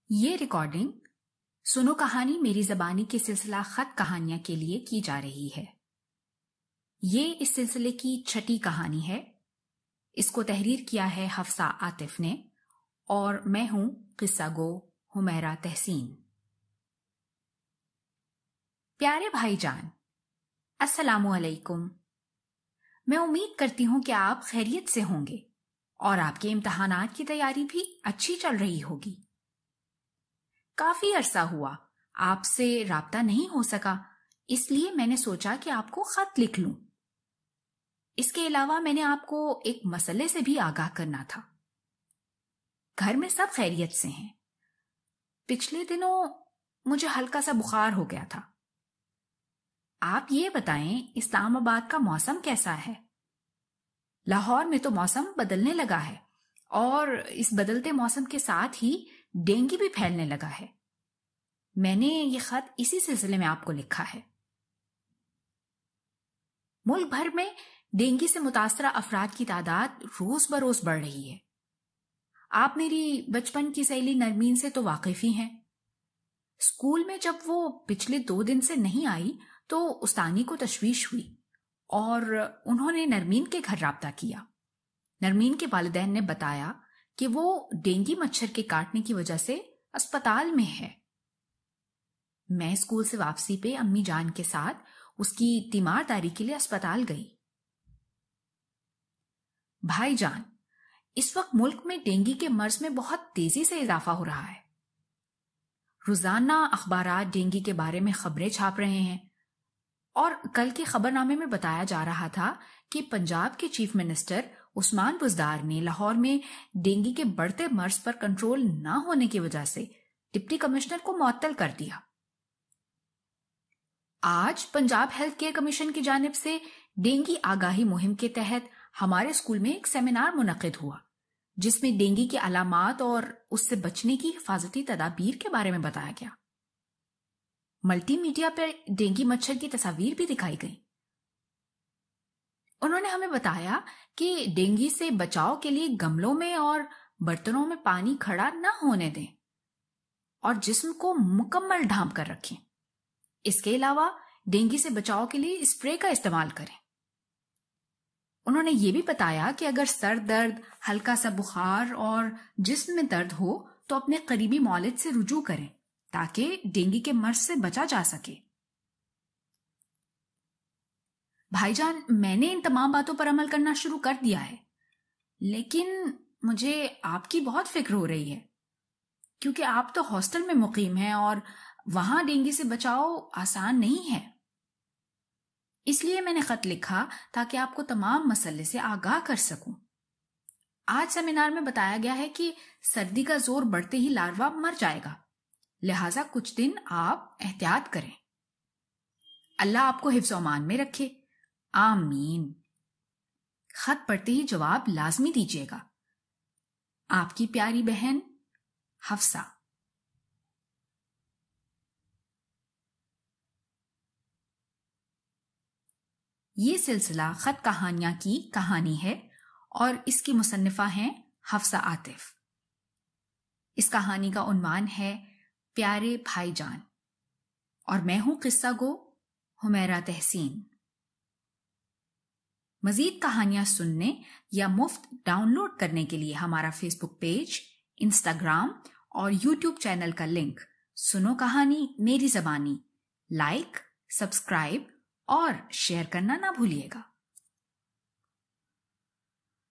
یہ ریکارڈنگ سنو کہانی میری زبانی کے سلسلہ خط کہانیاں کے لیے کی جا رہی ہے۔ یہ اس سلسلے کی 6ٹھی کہانی ہے۔ اس کو تحریر کیا ہے حفصہ عاطف نے اور میں ہوں قصہ گو حمیرہ تحسین۔ پیارے بھائی جان، السلام علیکم۔ میں امید کرتی ہوں کہ آپ خیریت سے ہوں گے اور آپ کے امتحانات کی تیاری بھی اچھی چل رہی ہوگی۔ کافی عرصہ ہوا آپ سے رابطہ نہیں ہو سکا، اس لیے میں نے سوچا کہ آپ کو خط لکھ لوں۔ اس کے علاوہ میں نے آپ کو ایک مسئلے سے بھی آگاہ کرنا تھا۔ گھر میں سب خیریت سے ہیں۔ پچھلے دنوں مجھے ہلکا سا بخار ہو گیا تھا۔ آپ یہ بتائیں اسلام آباد کا موسم کیسا ہے؟ لاہور میں تو موسم بدلنے لگا ہے اور اس بدلتے موسم کے ساتھ ہی ڈینگی بھی پھیلنے لگا ہے۔ میں نے یہ خط اسی سلسلے میں آپ کو لکھا ہے۔ ملک بھر میں ڈینگی سے متاثرہ افراد کی تعداد روز بروز بڑھ رہی ہے۔ آپ میری بچپن کی سہیلی نرمین سے تو واقف ہی ہیں۔ اسکول میں جب وہ پچھلے 2 دن سے نہیں آئی تو استانی کو تشویش ہوئی اور انہوں نے نرمین کے گھر رابطہ کیا۔ نرمین کے والدین نے بتایا کہ وہ ڈینگی مچھر کے کاٹنے کی وجہ سے اسپتال میں ہے۔ میں اسکول سے واپسی پہ امی جان کے ساتھ اس کی تیمارداری کے لیے اسپتال گئی۔ بھائی جان، اس وقت ملک میں ڈینگی کے مرض میں بہت تیزی سے اضافہ ہو رہا ہے۔ روزانہ اخبارات ڈینگی کے بارے میں خبریں چھاپ رہے ہیں اور کل کے خبرنامے میں بتایا جا رہا تھا کہ پنجاب کے چیف منسٹر عثمان بزدار نے لاہور میں ڈینگی کے بڑھتے مرض پر کنٹرول نہ ہونے کی وجہ سے ڈپٹی کمشنر کو معطل کر دیا۔ آج پنجاب ہیلتھ کیئر کمیشن کی جانب سے ڈینگی آگاہی مہم کے تحت ہمارے اسکول میں ایک سیمینار منعقد ہوا جس میں ڈینگی کے علامات اور اس سے بچنے کی حفاظتی تدابیر کے بارے میں بتایا گیا۔ ملٹی میڈیا پر ڈینگی مچھر کی تصاویر بھی دکھائی گئی۔ انہوں نے ہمیں بتایا کہ ڈینگی سے بچاؤ کے لیے گملوں میں اور برتنوں میں پانی کھڑا نہ ہونے دیں اور جسم کو مکمل ڈھانپ کر رکھیں۔ اس کے علاوہ ڈینگی سے بچاؤ کے لیے اسپرے کا استعمال کریں۔ انہوں نے یہ بھی بتایا کہ اگر سر درد، ہلکا سا بخار اور جسم میں درد ہو تو اپنے قریبی معالج سے رجوع کریں تاکہ ڈینگی کے مرض سے بچا جا سکے۔ بھائی جان، میں نے ان تمام باتوں پر عمل کرنا شروع کر دیا ہے، لیکن مجھے آپ کی بہت فکر ہو رہی ہے کیونکہ آپ تو ہاسٹل میں مقیم ہیں اور وہاں ڈینگی سے بچاؤ آسان نہیں ہے۔ اس لیے میں نے خط لکھا تاکہ آپ کو تمام مسئلے سے آگاہ کر سکوں۔ آج سیمینار میں بتایا گیا ہے کہ سردی کا زور بڑھتے ہی لاروا مر جائے گا، لہٰذا کچھ دن آپ احتیاط کریں۔ اللہ آپ کو حفظ و امان میں رکھے، آمین۔ خط پڑھتے ہی جواب لازمی دیجیے گا۔ آپ کی پیاری بہن حفصہ۔ یہ سلسلہ خط کہانیاں کی کہانی ہے اور اس کی مصنفہ ہیں حفصہ عاطف۔ اس کہانی کا عنوان ہے پیارے بھائی جان اور میں ہوں قصہ گو حمیرہ تحسین۔ مزید کہانیاں سننے یا مفت ڈاؤن لوڈ کرنے کے لیے ہمارا فیس بک پیج، انسٹاگرام اور یوٹیوب چینل کا لنک سنو کہانی میری زبانی لائک، سبسکرائب اور شیئر کرنا نہ بھولیے گا۔